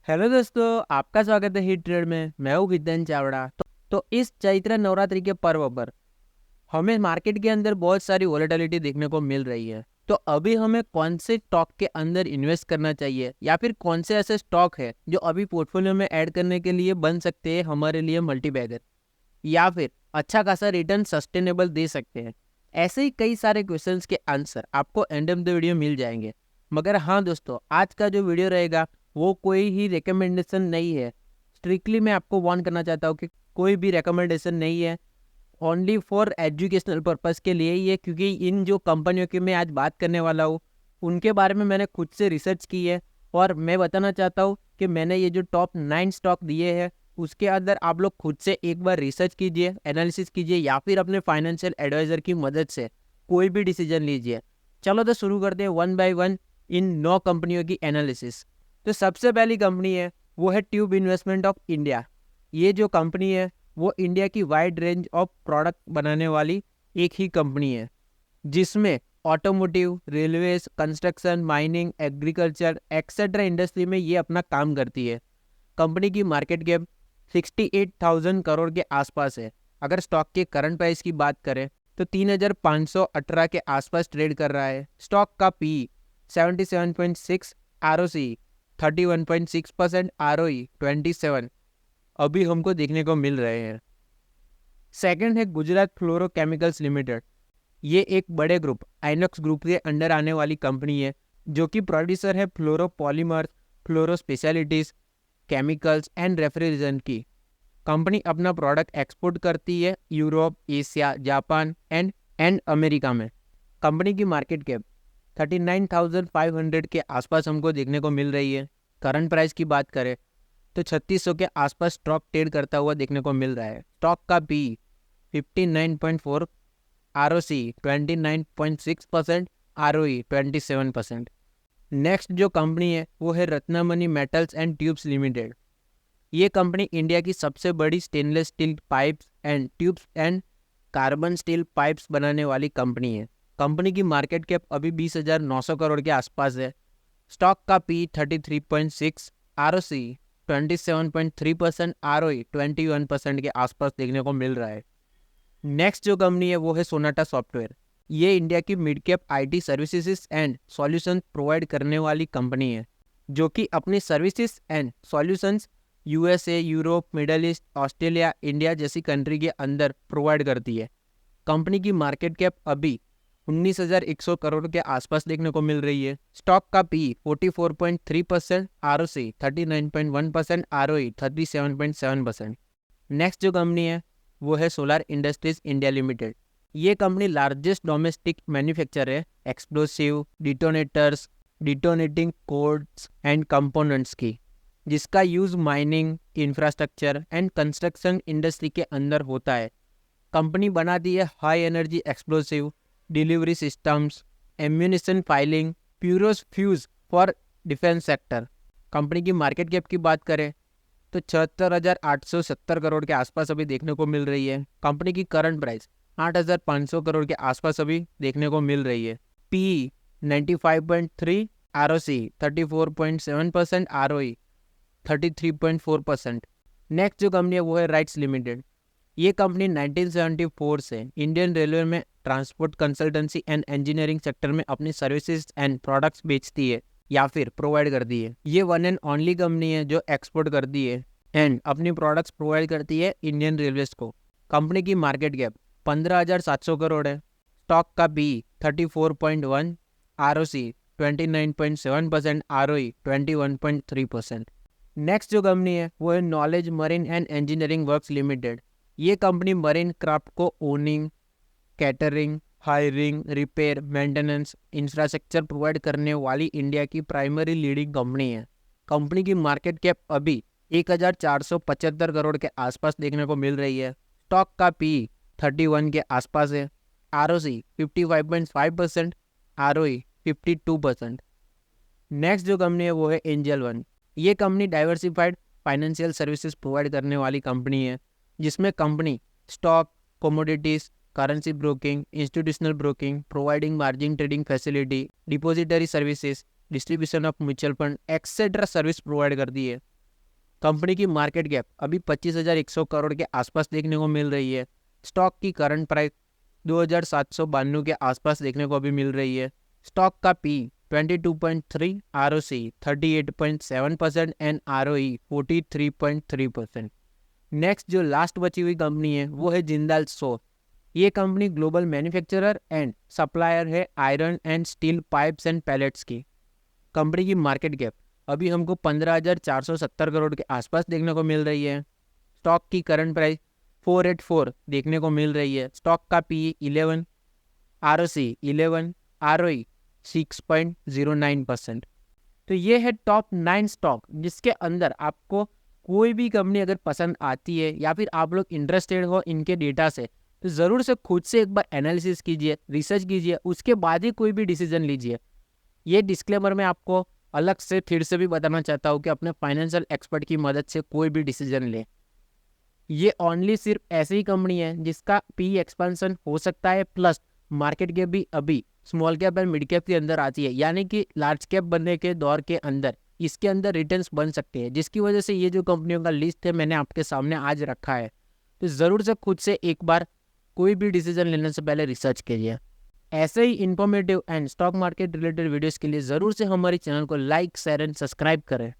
Hello दोस्तों, आपका स्वागत है हिट ट्रेड में। मैं हूँ विद्यान चावड़ा। तो इस चैत्र नवरात्रि के पर्व पर हमें मार्केट के अंदर बहुत सारी वोलेटिलिटी देखने को मिल रही है। तो अभी हमें कौन से स्टॉक के अंदर इन्वेस्ट करना चाहिए या फिर कौन से ऐसे स्टॉक है जो अभी पोर्टफोलियो में ऐड करने के लिए बन सकते हैं हमारे लिए मल्टीबैगर, या फिर अच्छा खासा रिटर्न सस्टेनेबल दे सकते हैं। ऐसे ही कई सारे क्वेश्चंस के आंसर आपको एंड ऑफ द वीडियो मिल जाएंगे। मगर हाँ दोस्तों, आज का जो वीडियो रहेगा वो कोई ही रिकमेंडेशन नहीं है। स्ट्रिक्टली मैं आपको वार्न करना चाहता हूँ कि कोई भी रिकमेंडेशन नहीं है, ओनली फॉर एजुकेशनल पर्पस के लिए ही है। क्योंकि इन जो कंपनियों की मैं आज बात करने वाला हूँ उनके बारे में मैंने खुद से रिसर्च की है, और मैं बताना चाहता हूँ कि मैंने ये जो टॉप 9 स्टॉक दिए हैं उसके अंदर आप लोग खुद से एक बार रिसर्च कीजिए, एनालिसिस कीजिए, या फिर अपने फाइनेंशियल एडवाइजर की मदद से कोई भी डिसीजन लीजिए। चलो तो शुरू करते हैं वन बाय वन इन 9 कंपनियों की एनालिसिस। तो सबसे पहली कंपनी है वो है ट्यूब इन्वेस्टमेंट ऑफ इंडिया। ये जो कंपनी है वो इंडिया की वाइड रेंज ऑफ प्रोडक्ट बनाने वाली एक ही कंपनी है, जिसमें automotive, railways, construction, mining, agriculture etcetera industry में ये अपना काम करती है। कंपनी की मार्केट कैप 68,000 करोड़ के आसपास है। अगर स्टॉक के करंट प्राइस की बात करें तो 3,518 के आसपास ट्रेड कर रहा है। स्टॉक का पी 77.6, आरओसी 31.6%, आरओई 27 अभी हमको देखने को मिल रहे हैं। सेकंड है गुजरात फ्लोरोकेमिकल्स लिमिटेड। ये एक बड़े ग्रुप आइनॉक्स ग्रुप के अंडर आने वाली कंपनी है, जो कि प्रोड्यूसर है fluoropolymers, fluoro specialities, chemicals and refrigerant की। कंपनी अपना प्रोडक्ट एक्सपोर्ट करती है Europe, Asia, Japan and America में। कंपनी की मार्केट कैप 39,500 के आसपास हमको देखने को मिल रही है। करंट प्राइस की बात करें तो 3600 के आसपास स्टॉक ट्रेड करता हुआ देखने को मिल रहा है। स्टॉक का पी 59.4, आरओसी 29.6%, आरओई 27%। नेक्स्ट जो कंपनी है वो है Ratnamani metals and tubes limited. ये कंपनी इंडिया की सबसे बड़ी stainless steel pipes and tubes and carbon steel pipes बनाने वाली कंपनी है। कंपनी की मार्केट कैप अभी 20,900 करोड़ के आसपास है। स्टॉक का पी 33.6, आरओसी 27.3%, आरओई 21% के आसपास देखने को मिल रहा है। नेक्स्ट जो कंपनी है वो है सोनाटा सॉफ्टवेयर। ये इंडिया की mid cap IT services and solutions provide करने वाली कंपनी है, जो कि अपनी services and solutions USA, Europe, middle east, Australia, India जैसी कंट्री के अंदर प्रोवाइड करती है। कंपनी की मार्केट कैप अभी 19,100 करोड़ के आसपास देखने को मिल रही है। स्टॉक का पी 44.3%, आरओसी 39.1%, आरओई 37.7%। नेक्स्ट जो कंपनी है वो है सोलार इंडस्ट्रीज इंडिया लिमिटेड। ये कंपनी लार्जेस्ट डोमेस्टिक मैन्युफैक्चरर है explosive, detonators, detonating cords and components की, जिसका use mining, infrastructure and construction industry के अंदर होता है। कंपनी बनाती है high energy explosive, delivery systems, ammunition filling, pyros fuse for defence sector. Company की मार्केट कैप की बात करें तो 76,870 करोड़ के आसपास अभी देखने को मिल रही है। कंपनी की करंट प्राइस 8,500 करोड़ के आसपास अभी देखने को मिल रही है। P 95.3, ROC 34.7%, ROE 33.4%। नेक्स्ट जो कंपनी है वो है राइट्स लिमिटेड। ये कंपनी 1974 से इंडियन रेलवे में transport consultancy and engineering sector में अपनी सर्विसेज एंड प्रोडक्ट्स बेचती है या फिर प्रोवाइड करती है। ये वन एंड ओनली कंपनी है जो एक्सपोर्ट करती है एंड अपनी प्रोडक्ट्स प्रोवाइड करती है इंडियन रेलवेज को। कंपनी की मार्केट कैप 15,700 करोड़ है। स्टॉक का पी 34.1, आरओसी 29.7%, आरओई 21.3%। नेक्स्ट जो कंपनी है वो है knowledge marine and engineering works limited. ये कंपनी मरीन क्राफ्ट को owning, catering, hiring, repair, maintenance, infrastructure provide करने वाली इंडिया की प्राइमरी लीडिंग कंपनी है। कंपनी की मार्केट कैप अभी 1,475 करोड़ के आसपास देखने को मिल रही है। स्टॉक का पी 31 के आसपास है। ROC 55.5%, ROE 52%। नेक्स्ट जो कंपनी है वो है एंजल वन। ये company diversified financial services provide करने वाली कंपनी है, जिसमें company stock, commodities, currency broking, institutional broking, providing margin trading facility, depository services, distribution of mutual fund etcetera service provide करती है। कंपनी की मार्केट कैप अभी 25,100 करोड़ के आसपास देखने को मिल रही है। स्टॉक की करंट प्राइस 2,792 के आसपास देखने को अभी मिल रही है। स्टॉक का P 22.3, ROC 38.7% and ROE 43.3%। Next जो लास्ट बची हुई कंपनी है वो है जिंदाल स्टोर। ये company global manufacturer and supplier है iron and steel pipes and pellets की। कंपनी की मार्केट कैप अभी हमको 15,470 करोड़ के आसपास देखने को मिल रही है। स्टॉक की करंट प्राइस 484 देखने को मिल रही है। स्टॉक का पी 11, ROC 11, ROE 6.09%। तो ये है टॉप 9 स्टॉक जिसके अंदर आपको कोई भी कंपनी अगर पसंद आती है या फिर आप लोग इंटरेस्टेड हो इनके डेटा से, तो ज़रूर से खुद से एक बार एनालिसिस कीजिए, रिसर्च कीजिए, उसके बाद ही कोई भी डिसीजन लीजिए। ये डिस्क्लेमर मैं आपको अलग से फिर से भी बताना चाहता हूँ कि अपने फाइनेंशियल एक्सपर्ट की मदद से कोई भी डिसीजन ले। ये ओनली सिर्फ ऐसी ही कंपनी है जिसका पी एक्सपेंशन हो सकता है, प्लस मार्केट कैप भी अभी small cap and mid cap के अंदर आती है, यानी कि लार्ज कैप बनने के दौर के अंदर इसके अंदर रिटर्न्स बन सकते हैं, जिसकी वजह से ये जो कंपनियों का लिस्ट है मैंने आपके सामने आज रखा है। तो ज़रूर से खुद से एक बार कोई भी डिसीजन लेने से पहले रिसर्च कीजिए। ऐसे ही informative and stock market related videos के लिए ज़रूर से हमारे चैनल को लाइक, शेयर एंड सब्सक्राइब करें।